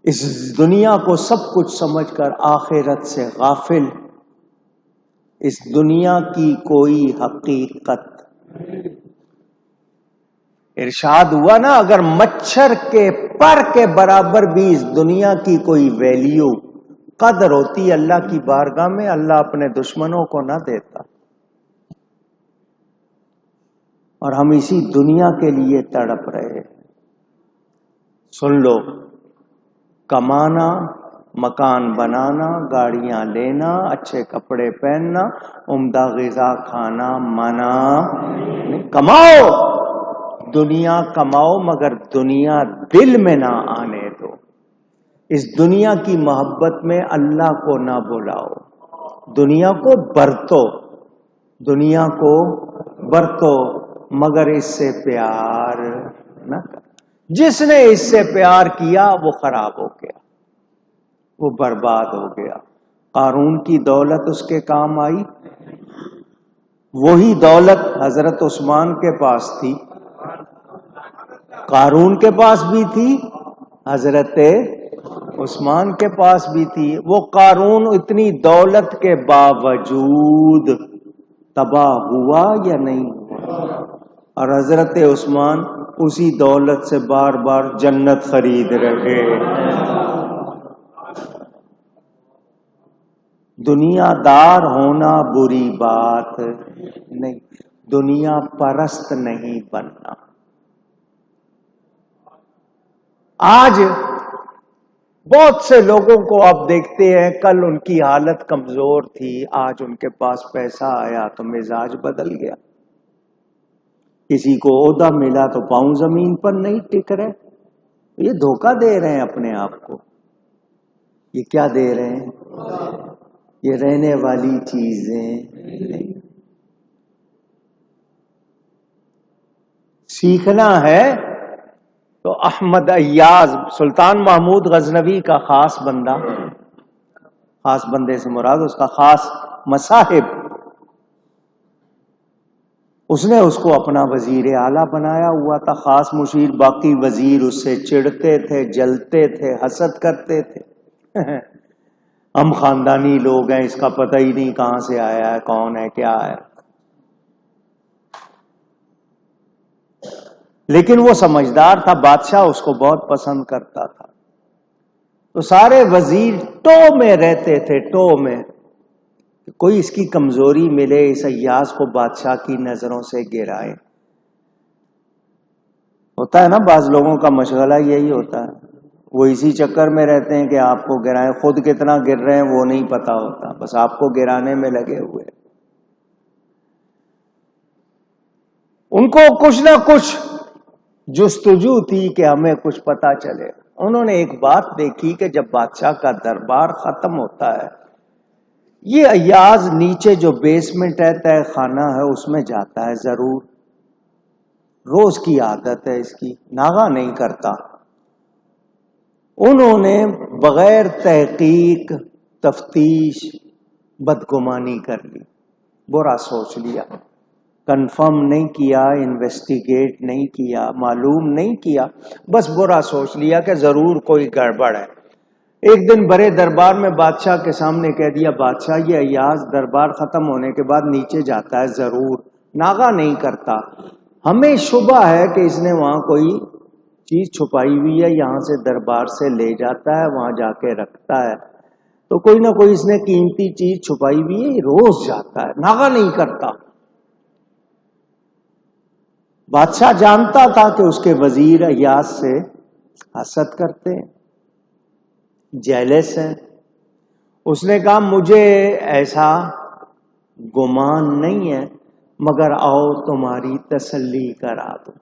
اس دنیا کو سب کچھ سمجھ کر آخرت سے غافل، اس دنیا کی کوئی حقیقت۔ ارشاد ہوا نا، اگر مچھر کے پر کے برابر بھی اس دنیا کی کوئی ویلیو، قدر ہوتی اللہ کی بارگاہ میں، اللہ اپنے دشمنوں کو نہ دیتا۔ اور ہم اسی دنیا کے لیے تڑپ رہے ہیں۔ سن لو، کمانا، مکان بنانا، گاڑیاں لینا، اچھے کپڑے پہننا، عمدہ غذا کھانا منع نہیں۔ کماؤ، دنیا کماؤ، مگر دنیا دل میں نہ آنے دو۔ اس دنیا کی محبت میں اللہ کو نہ بلاؤ، دنیا کو برتو، دنیا کو برتو، مگر اس سے پیار نہ کر۔ جس نے اس سے پیار کیا وہ خراب ہو گیا، وہ برباد ہو گیا۔ قارون کی دولت اس کے کام آئی؟ وہی دولت حضرت عثمان کے پاس تھی، قارون کے پاس بھی تھی، حضرت عثمان کے پاس بھی تھی۔ وہ قارون اتنی دولت کے باوجود تباہ ہوا یا نہیں ہوا؟ اور حضرت عثمان اسی دولت سے بار بار جنت خرید رہے۔ دنیا دار ہونا بری بات نہیں، دنیا پرست نہیں بننا۔ آج بہت سے لوگوں کو آپ دیکھتے ہیں، کل ان کی حالت کمزور تھی، آج ان کے پاس پیسہ آیا تو مزاج بدل گیا۔ کسی کو عہدہ ملا تو پاؤں زمین پر نہیں ٹک رہے۔ یہ دھوکہ دے رہے ہیں اپنے آپ کو۔ یہ کیا دے رہے ہیں؟ یہ رہنے والی چیزیں نہیں۔ سیکھنا ہے تو احمد ایاز، سلطان محمود غزنوی کا خاص بندہ، خاص بندے سے مراد اس کا خاص مصاحب، اس نے اس کو اپنا وزیر اعلیٰ بنایا ہوا تھا، خاص مشیر۔ باقی وزیر اس سے چڑھتے تھے، جلتے تھے، حسد کرتے تھے۔ ہم خاندانی لوگ ہیں، اس کا پتہ ہی نہیں کہاں سے آیا ہے، کون ہے، کیا ہے۔ لیکن وہ سمجھدار تھا، بادشاہ اس کو بہت پسند کرتا تھا۔ تو سارے وزیر ٹو میں رہتے تھے، ٹو میں، کوئی اس کی کمزوری ملے، اس ایاز کو بادشاہ کی نظروں سے گرائے۔ ہوتا ہے نا بعض لوگوں کا مشغلہ یہی ہوتا ہے، وہ اسی چکر میں رہتے ہیں کہ آپ کو گرائیں، خود کتنا گر رہے ہیں وہ نہیں پتا ہوتا، بس آپ کو گرانے میں لگے ہوئے۔ ان کو کچھ نہ کچھ جستجو تھی کہ ہمیں کچھ پتا چلے۔ انہوں نے ایک بات دیکھی کہ جب بادشاہ کا دربار ختم ہوتا ہے، یہ ایاز نیچے جو بیسمنٹ ہے، تہ خانہ ہے، اس میں جاتا ہے ضرور، روز کی عادت ہے اس کی، ناغہ نہیں کرتا۔ انہوں نے بغیر تحقیق، تفتیش، بدگمانی کر لی، برا سوچ لیا، کنفرم نہیں کیا، انویسٹیگیٹ نہیں کیا، معلوم نہیں کیا، بس برا سوچ لیا کہ ضرور کوئی گڑبڑ ہے۔ ایک دن بڑے دربار میں بادشاہ کے سامنے کہہ دیا، بادشاہ یہ ایاز دربار ختم ہونے کے بعد نیچے جاتا ہے ضرور، ناغہ نہیں کرتا، ہمیں شبہ ہے کہ اس نے وہاں کوئی چیز چھپائی ہوئی ہے، یہاں سے دربار سے لے جاتا ہے، وہاں جا کے رکھتا ہے، تو کوئی نہ کوئی اس نے قیمتی چیز چھپائی ہوئی ہے، روز جاتا ہے، ناغہ نہیں کرتا۔ بادشاہ جانتا تھا کہ اس کے وزیر ایاز سے حسد کرتے ہیں، جیلس ہیں۔ اس نے کہا مجھے ایسا گمان نہیں ہے، مگر آؤ تمہاری تسلی کرا دو۔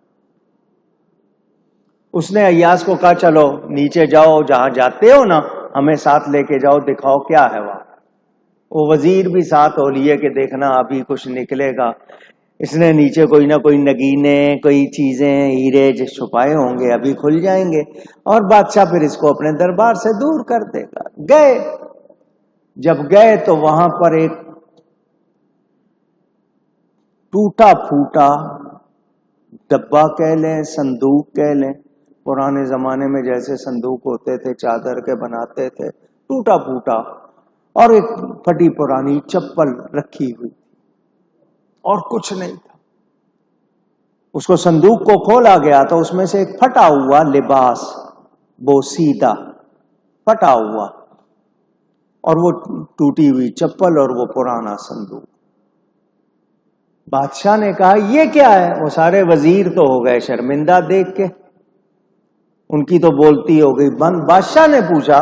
اس نے ایاز کو کہا چلو نیچے جاؤ، جہاں جاتے ہو نا ہمیں ساتھ لے کے جاؤ، دکھاؤ کیا ہے وہاں۔ وہ وزیر بھی ساتھ ہو لیے کہ دیکھنا ابھی کچھ نکلے گا۔ اس نے نیچے کوئی نہ کوئی نگینے، کوئی چیزیں، ہیرے جو چھپائے ہوں گے ابھی کھل جائیں گے، اور بادشاہ پھر اس کو اپنے دربار سے دور کر دے گا۔ گئے، جب گئے تو وہاں پر ایک ٹوٹا پھوٹا ڈبہ کہہ لیں، صندوق کہہ لیں، پرانے زمانے میں جیسے صندوق ہوتے تھے چادر کے بناتے تھے، ٹوٹا پھوٹا، اور ایک پھٹی پرانی چپل رکھی ہوئی اور کچھ نہیں تھا. اس کو صندوق کو کھولا گیا تو اس میں سے ایک پھٹا ہوا لباس، بوسیدہ پھٹا ہوا، اور وہ ٹوٹی ہوئی چپل اور وہ پرانا صندوق. بادشاہ نے کہا یہ کیا ہے؟ وہ سارے وزیر تو ہو گئے شرمندہ دیکھ کے، ان کی تو بولتی ہو گئی بند. بادشاہ نے پوچھا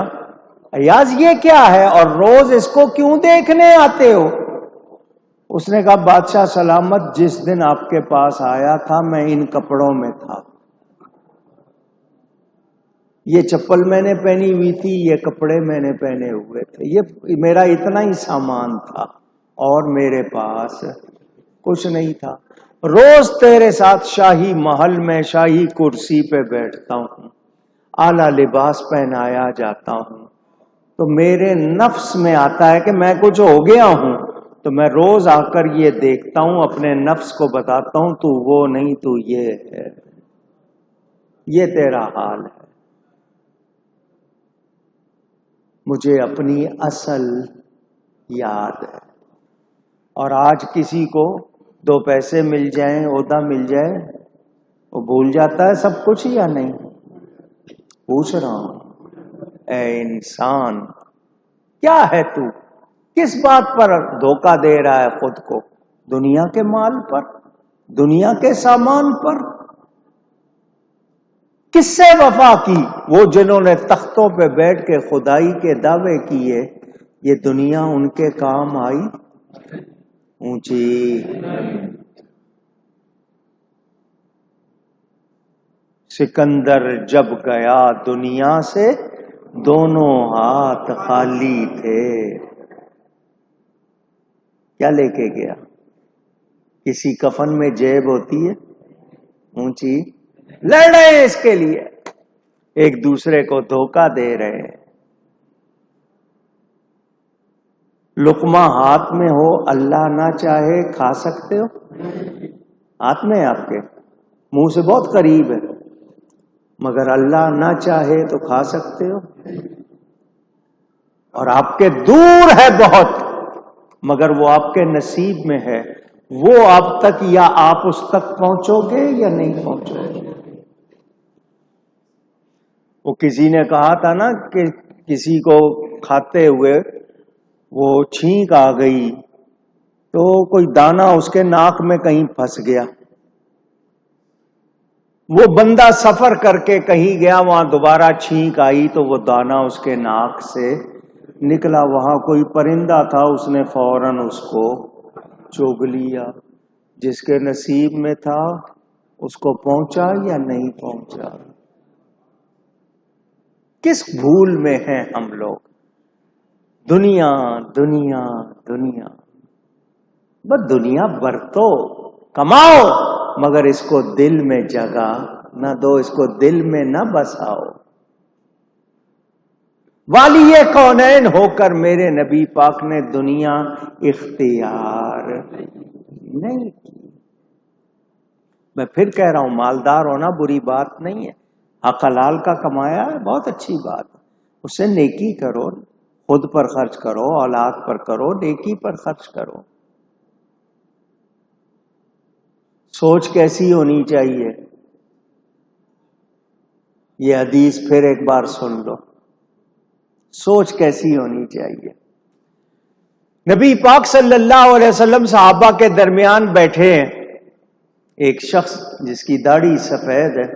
ایاز یہ کیا ہے اور روز اس کو کیوں دیکھنے آتے ہو؟ اس نے کہا بادشاہ سلامت، جس دن آپ کے پاس آیا تھا میں ان کپڑوں میں تھا، یہ چپل میں نے پہنی ہوئی تھی، یہ کپڑے میں نے پہنے ہوئے تھے، یہ میرا اتنا ہی سامان تھا اور میرے پاس کچھ نہیں تھا. روز تیرے ساتھ شاہی محل میں شاہی کرسی پہ بیٹھتا ہوں، اعلیٰ لباس پہنایا جاتا ہوں، تو میرے نفس میں آتا ہے کہ میں کچھ ہو گیا ہوں، تو میں روز آ کر یہ دیکھتا ہوں، اپنے نفس کو بتاتا ہوں تو وہ نہیں، تو یہ ہے، یہ تیرا حال ہے. مجھے اپنی اصل یاد ہے. اور آج کسی کو 2 پیسے مل جائیں، عہدہ مل جائے، وہ بھول جاتا ہے سب کچھ یا نہیں؟ پوچھ رہا ہوں اے انسان، کیا ہے تو؟ کس بات پر دھوکہ دے رہا ہے خود کو؟ دنیا کے مال پر، دنیا کے سامان پر؟ کس سے وفا کی؟ وہ جنہوں نے تختوں پہ بیٹھ کے خدائی کے دعوے کیے، یہ دنیا ان کے کام آئی؟ اونچی. سکندر جب گیا دنیا سے دونوں ہاتھ خالی تھے. کیا لے کے گیا؟ کسی کفن میں جیب ہوتی ہے اونچی؟ لڑ رہے ہیں اس کے لیے، ایک دوسرے کو دھوکہ دے رہے ہیں. لقمہ ہاتھ میں ہو، اللہ نہ چاہے کھا سکتے ہو؟ ہاتھ میں آپ کے منہ سے بہت قریب ہے، مگر اللہ نہ چاہے تو کھا سکتے ہو؟ اور آپ کے دور ہے بہت، مگر وہ آپ کے نصیب میں ہے. وہ آپ تک یا آپ اس تک پہنچو گے یا نہیں پہنچو گے؟ وہ کسی نے کہا تھا نا کہ کسی کو کھاتے ہوئے وہ چھینک آ گئی تو کوئی دانہ اس کے ناک میں کہیں پھنس گیا. وہ بندہ سفر کر کے کہیں گیا، وہاں دوبارہ چھینک آئی تو وہ دانہ اس کے ناک سے نکلا. وہاں کوئی پرندہ تھا، اس نے فوراً اس کو چگ لیا. جس کے نصیب میں تھا اس کو پہنچا یا نہیں پہنچا؟ کس بھول میں ہیں ہم لوگ؟ دنیا دنیا دنیا، بس دنیا برتو، کماؤ، مگر اس کو دل میں جگہ نہ دو، اس کو دل میں نہ بساؤ. والی کونین ہو کر میرے نبی پاک نے دنیا اختیار نہیں کی. میں پھر کہہ رہا ہوں مالدار ہونا بری بات نہیں ہے، حق حلال کا کمایا ہے بہت اچھی بات ہے، اس سے نیکی کرو، خود پر خرچ کرو، اولاد پر کرو، نیکی پر خرچ کرو. سوچ کیسی ہونی چاہیے؟ یہ حدیث پھر ایک بار سن لو، سوچ کیسی ہونی چاہیے. نبی پاک صلی اللہ علیہ وسلم صحابہ کے درمیان بیٹھے ہیں، ایک شخص جس کی داڑھی سفید ہے.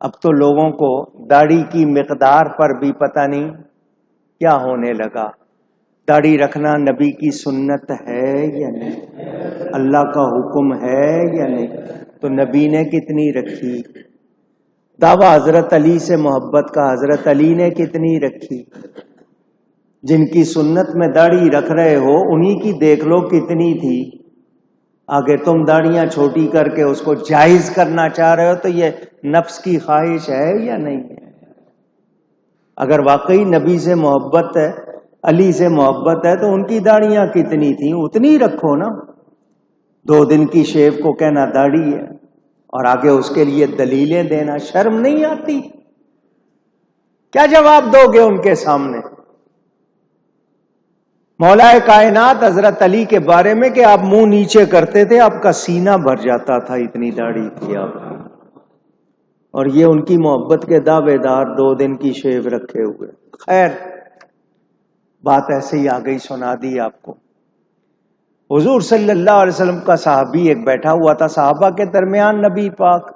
اب تو لوگوں کو داڑھی کی مقدار پر بھی پتہ نہیں کیا ہونے لگا. داڑھی رکھنا نبی کی سنت ہے یا نہیں؟ اللہ کا حکم ہے یا نہیں؟ تو نبی نے کتنی رکھی؟ دعویٰ حضرت علی سے محبت کا، حضرت علی نے کتنی رکھی؟ جن کی سنت میں داڑھی رکھ رہے ہو انہی کی دیکھ لو کتنی تھی. آگے تم داڑیاں چھوٹی کر کے اس کو جائز کرنا چاہ رہے ہو، تو یہ نفس کی خواہش ہے یا نہیں ہے؟ اگر واقعی نبی سے محبت ہے، علی سے محبت ہے، تو ان کی داڑیاں کتنی تھیں اتنی رکھو نا. 2 دن کی شیو کو کہنا داڑھی ہے، اور آگے اس کے لیے دلیلیں دینا، شرم نہیں آتی؟ کیا جواب دو گے ان کے سامنے؟ مولا کائنات حضرت علی کے بارے میں کہ آپ منہ نیچے کرتے تھے، آپ کا سینہ بھر جاتا تھا، اتنی داڑھی تھی آپ کی، اور یہ ان کی محبت کے دعوے دار 2 دن کی شیو رکھے ہوئے۔ خیر، بات ایسے ہی آ گئی، سنا دی آپ کو۔ حضور صلی اللہ علیہ وسلم کا صحابی ایک بیٹھا ہوا تھا، صحابہ کے درمیان نبی پاک،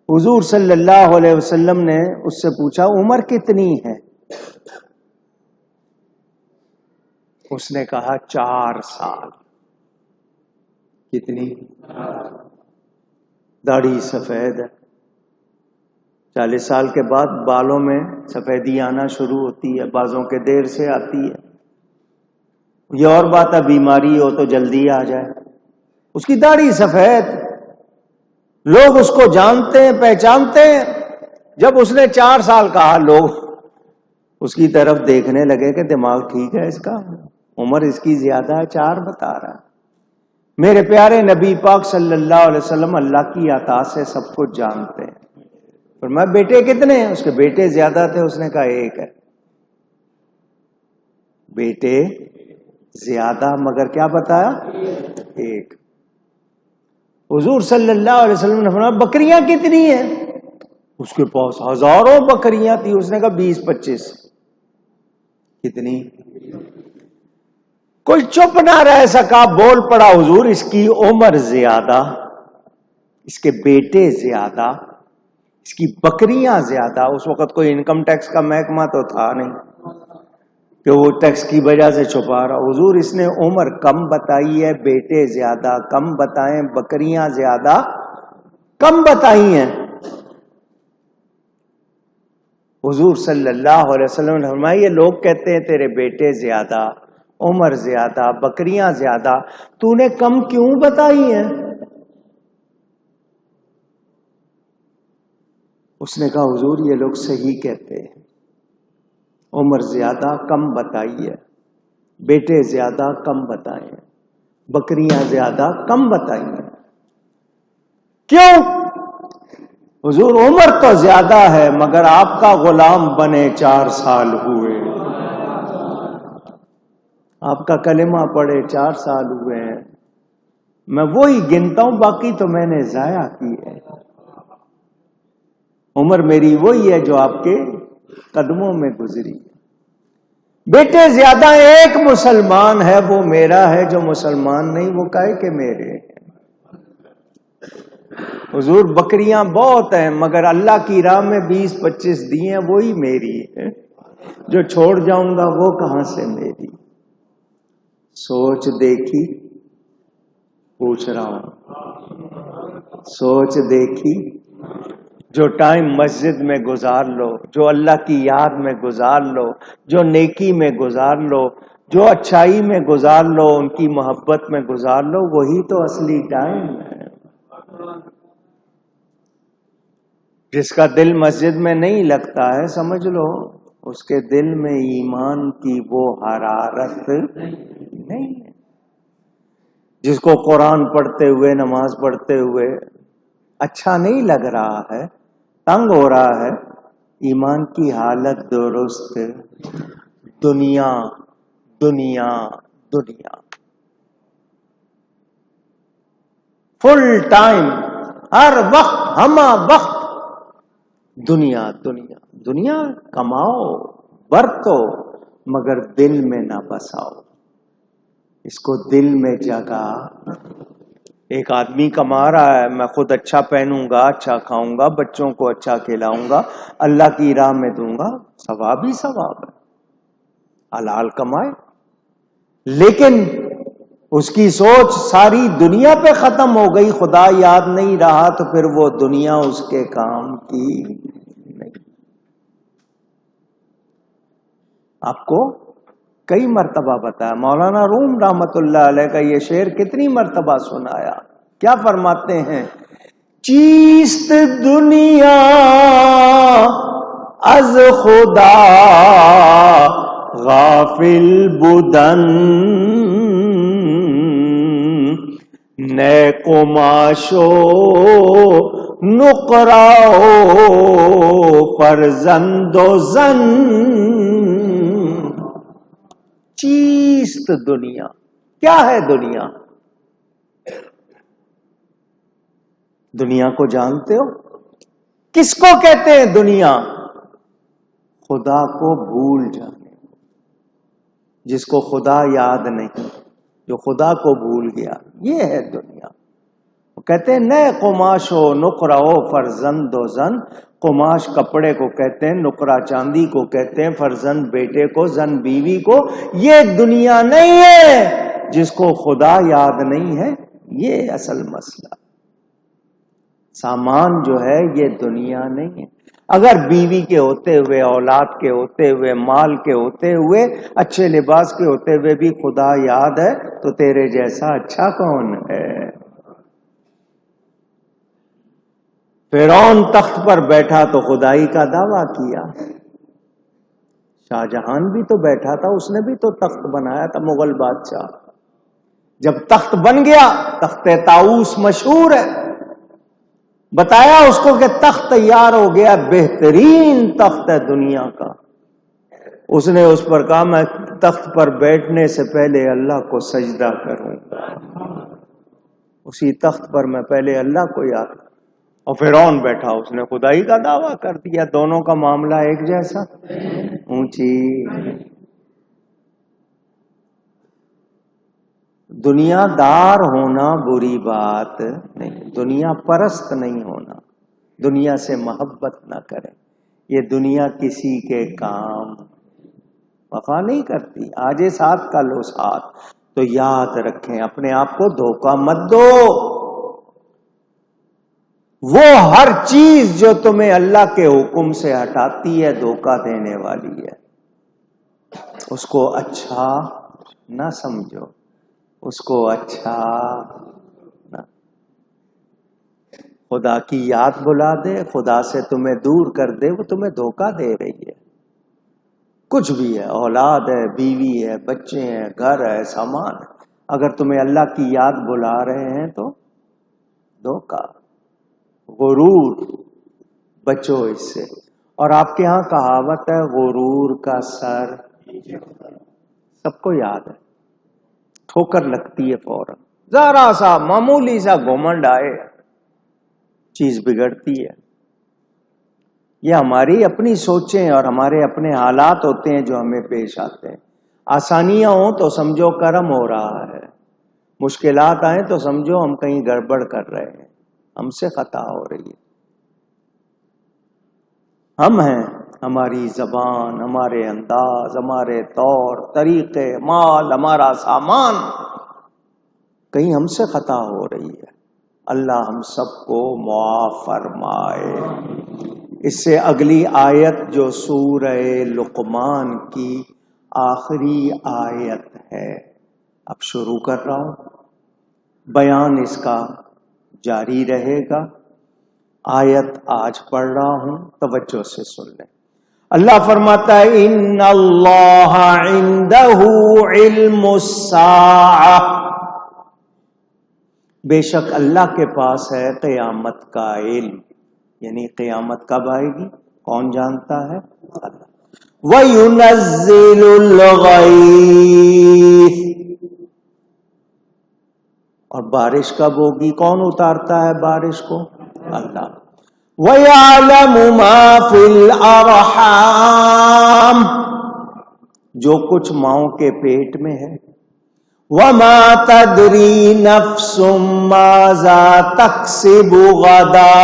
حضور صلی اللہ علیہ وسلم نے اس سے پوچھا عمر کتنی ہے؟ اس نے کہا 4 سال۔ کتنی؟ داڑھی سفید ہے، 40 سال کے بعد بالوں میں سفیدی آنا شروع ہوتی ہے، بعضوں کے دیر سے آتی ہے۔ یہ اور بات ہے بیماری ہو تو جلدی آ جائے، اس کی داڑھی سفید، لوگ اس کو جانتے ہیں، پہچانتے ہیں۔ جب اس نے 4 سال کہا، لوگ اس کی طرف دیکھنے لگے کہ دماغ ٹھیک ہے اس کا، عمر اس کی زیادہ ہے، 4 بتا رہا ہے۔ میرے پیارے نبی پاک صلی اللہ علیہ وسلم اللہ کی عطا سے سب کچھ جانتے ہیں۔ فرمایا بیٹے کتنے ہیں؟ اس کے بیٹے زیادہ تھے، اس نے کہا 1 ہے۔ بیٹے زیادہ مگر کیا بتایا؟ 1۔ حضور صلی اللہ علیہ وسلم نے فرمایا بکریاں کتنی ہیں؟ اس کے پاس ہزاروں بکریاں تھی، اس نے کہا 20-25۔ کتنی؟ کوئی چپ نہ رہ سکا، بول پڑا حضور اس کی عمر زیادہ، اس کے بیٹے زیادہ، اس کی بکریاں زیادہ۔ اس وقت کوئی انکم ٹیکس کا محکمہ تو تھا نہیں کہ وہ ٹیکس کی وجہ سے چھپا رہا۔ حضور اس نے عمر کم بتائی ہے، بیٹے زیادہ کم بتائیں، بکریاں زیادہ کم بتائی ہیں۔ حضور صلی اللہ علیہ وسلم نے فرمایا یہ لوگ کہتے ہیں تیرے بیٹے زیادہ، عمر زیادہ، بکریاں زیادہ، تو نے کم کیوں بتائی ہیں؟ اس نے کہا حضور یہ لوگ صحیح کہتے ہیں، عمر زیادہ کم بتائی ہے، بیٹے زیادہ کم بتائے ہیں، بکریاں زیادہ کم بتائی ہیں۔ کیوں؟ حضور عمر تو زیادہ ہے مگر آپ کا غلام بنے 4 سال ہوئے، آپ کا کلمہ پڑھے 4 سال ہوئے ہیں، میں وہی گنتا ہوں، باقی تو میں نے ضائع کی ہے۔ عمر میری وہی ہے جو آپ کے قدموں میں گزری۔ بیٹے زیادہ، ایک مسلمان ہے وہ میرا ہے، جو مسلمان نہیں وہ کہے کہ میرے ہیں۔ حضور بکریاں بہت ہیں مگر اللہ کی راہ میں 20-25 دی ہیں، وہی میری ہے، جو چھوڑ جاؤں گا وہ کہاں سے میری۔ سوچ دیکھی، پوچھ رہا ہوں، سوچ دیکھی، جو ٹائم مسجد میں گزار لو، جو اللہ کی یاد میں گزار لو، جو نیکی میں گزار لو، جو اچھائی میں گزار لو، ان کی محبت میں گزار لو، وہی تو اصلی ٹائم ہے۔ جس کا دل مسجد میں نہیں لگتا ہے سمجھ لو اس کے دل میں ایمان کی وہ حرارت نہیں ہے۔ جس کو قرآن پڑھتے ہوئے، نماز پڑھتے ہوئے اچھا نہیں لگ رہا ہے، تنگ ہو رہا ہے، ایمان کی حالت درست، دنیا دنیا دنیا، فل ٹائم، ہر وقت، ہمہ وقت دنیا دنیا دنیا۔ کماؤ، برتو، مگر دل میں نہ بساؤ، اس کو دل میں جگہ۔ ایک آدمی کما رہا ہے، میں خود اچھا پہنوں گا، اچھا کھاؤں گا، بچوں کو اچھا کھلاؤں گا، اللہ کی راہ میں دوں گا، ثواب ہی ثواب ہے، حلال کمائے۔ لیکن اس کی سوچ ساری دنیا پہ ختم ہو گئی، خدا یاد نہیں رہا، تو پھر وہ دنیا اس کے کام کی نہیں۔ آپ کو کئی مرتبہ بتایا، مولانا روم رحمت اللہ علیہ کا یہ شعر کتنی مرتبہ سنایا۔ کیا فرماتے ہیں؟ چیست دنیا از خدا غافل بدن، نئے قماشو نقراؤ فرزند و زن. چیست دنیا؟ کیا ہے دنیا؟ دنیا کو جانتے ہو؟ کس کو کہتے ہیں دنیا؟ خدا کو بھول جانے، جس کو خدا یاد نہیں، جو خدا کو بھول گیا، یہ ہے دنیا. وہ کہتے ہیں نئے قماش ہو نقرہ فرزند و زن. قماش کپڑے کو کہتے ہیں، نقرہ چاندی کو کہتے ہیں، فرزند بیٹے کو، زن بیوی کو. یہ دنیا نہیں ہے. جس کو خدا یاد نہیں ہے، یہ اصل مسئلہ. سامان جو ہے یہ دنیا نہیں ہے. اگر بیوی کے ہوتے ہوئے، اولاد کے ہوتے ہوئے، مال کے ہوتے ہوئے، اچھے لباس کے ہوتے ہوئے بھی خدا یاد ہے تو تیرے جیسا اچھا کون ہے؟ فرعون تخت پر بیٹھا تو خدائی کا دعویٰ کیا. شاہ جہان بھی تو بیٹھا تھا، اس نے بھی تو تخت بنایا تھا، مغل بادشاہ. جب تخت بن گیا، تخت طاؤس مشہور ہے، بتایا اس کو کہ تخت تیار ہو گیا، بہترین تخت ہے دنیا کا. اس نے اس پر کہا میں تخت پر بیٹھنے سے پہلے اللہ کو سجدہ کروں، اسی تخت پر میں پہلے اللہ کو یاد. اور فرعون بیٹھا، اس نے خدائی کا دعویٰ کر دیا. دونوں کا معاملہ ایک جیسا. اونچی دنیا دار ہونا بری بات نہیں، دنیا پرست نہیں ہونا، دنیا سے محبت نہ کریں. یہ دنیا کسی کے کام وفا نہیں کرتی. آج ساتھ کل اس ہاتھ. تو یاد رکھیں، اپنے آپ کو دھوکہ مت دو. وہ ہر چیز جو تمہیں اللہ کے حکم سے ہٹاتی ہے دھوکہ دینے والی ہے. اس کو اچھا نہ سمجھو، اس کو اچھا نہ. خدا کی یاد بلا دے، خدا سے تمہیں دور کر دے، وہ تمہیں دھوکہ دے رہی ہے. کچھ بھی ہے، اولاد ہے، بیوی ہے، بچے ہیں، گھر ہے، سامان ہے. اگر تمہیں اللہ کی یاد بلا رہے ہیں تو دھوکہ، غرور. بچو اس سے. اور آپ کے ہاں کہاوت ہے غرور کا سر سب کو یاد ہے، ٹھوکر لگتی ہے فوراً. ذرا سا معمولی سا گھمنڈ آئے چیز بگڑتی ہے. یہ ہماری اپنی سوچیں اور ہمارے اپنے حالات ہوتے ہیں جو ہمیں پیش آتے ہیں. آسانیاں ہوں تو سمجھو کرم ہو رہا ہے، مشکلات آئیں تو سمجھو ہم کہیں گڑبڑ کر رہے ہیں، ہم سے خطا ہو رہی ہے. ہم ہیں، ہماری زبان، ہمارے انداز، ہمارے طور طریقے، مال، ہمارا سامان، کہیں ہم سے خطا ہو رہی ہے. اللہ ہم سب کو معاف فرمائے. اس سے اگلی آیت جو سورہ لقمان کی آخری آیت ہے، اب شروع کر رہا ہوں، بیان اس کا جاری رہے گا. آیت آج پڑھ رہا ہوں، توجہ سے سن لیں. اللہ فرماتا ہے ان اللہ عندہ علم الساعہ، بے شک اللہ کے پاس ہے قیامت کا علم. یعنی قیامت کب آئے گی کون جانتا ہے؟ اللہ. وَيُنَزِّلُ الْغَيْثَ، اور بارش کب ہوگی کون اتارتا ہے بارش کو؟ اللہ. وَيَعْلَمُ مَا فِي الْأَرْحَامِ، جو کچھ ماؤں کے پیٹ میں ہے. وَمَا تَدْرِي نَفْسٌ مَاذَا تَكْسِبُ غَدًا،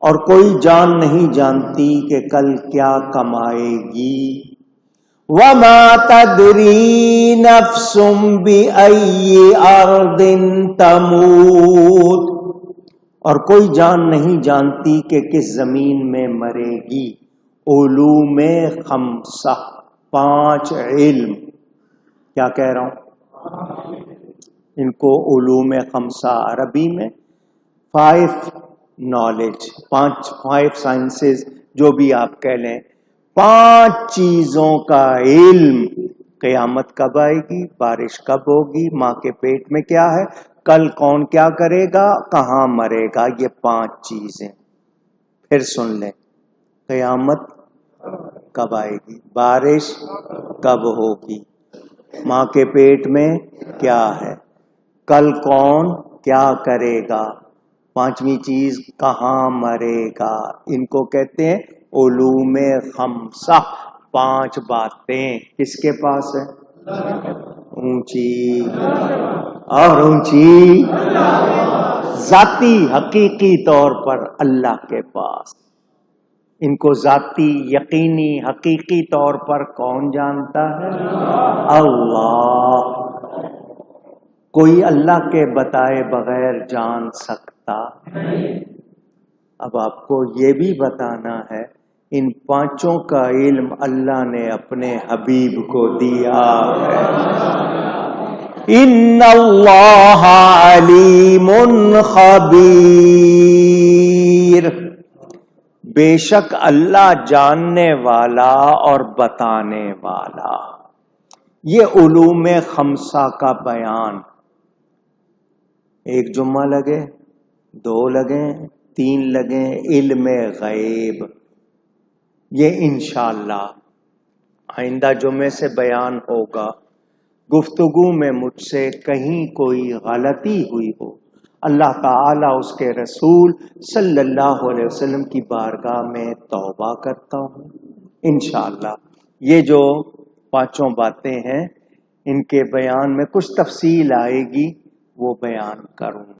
اور کوئی جان نہیں جانتی کہ کل کیا کمائے گی. وَمَا تَدْرِي نَفْسٌ بِأَيِّ أَرْضٍ تَمُوتُ، اور کوئی جان نہیں جانتی کہ کس زمین میں مرے گی. علوم خمسہ، 5 علم. کیا کہہ رہا ہوں؟ ان کو علوم خمسہ عربی میں 5 نالج، 5 سائنسز جو بھی آپ کہہ لیں، 5 چیزوں کا علم قیامت کب آئے گی، بارش کب ہوگی، ماں کے پیٹ میں کیا ہے، کل کون کیا کرے گا، کہاں مرے گا، یہ 5 چیزیں۔ پھر سن لیں، قیامت کب آئے گی، بارش کب ہوگی، ماں کے پیٹ میں کیا ہے، کل کون کیا کرے گا، 5ویں چیز کہاں مرے گا۔ ان کو کہتے ہیں علوم خمسہ، 5 باتیں کس کے پاس ہے، اونچی اور اونچی، ذاتی حقیقی طور پر اللہ کے پاس۔ ان کو ذاتی یقینی حقیقی طور پر کون جانتا ہے، اللہ۔ کوئی اللہ کے بتائے بغیر جان سکتا۔ اب آپ کو یہ بھی بتانا ہے ان 5 کا علم اللہ نے اپنے حبیب کو دیا ہے۔ ان اللہ علیم خبیر، بے شک اللہ جاننے والا اور بتانے والا۔ یہ علوم خمسہ کا بیان، 1 جمعہ لگے، 2 لگیں، 3 لگیں، علم غیب، یہ انشاءاللہ آئندہ جمعے سے بیان ہوگا۔ گفتگو میں مجھ سے کہیں کوئی غلطی ہوئی ہو، اللہ تعالیٰ اس کے رسول صلی اللہ علیہ وسلم کی بارگاہ میں توبہ کرتا ہوں۔ انشاءاللہ یہ جو 5 باتیں ہیں ان کے بیان میں کچھ تفصیل آئے گی، وہ بیان کروں۔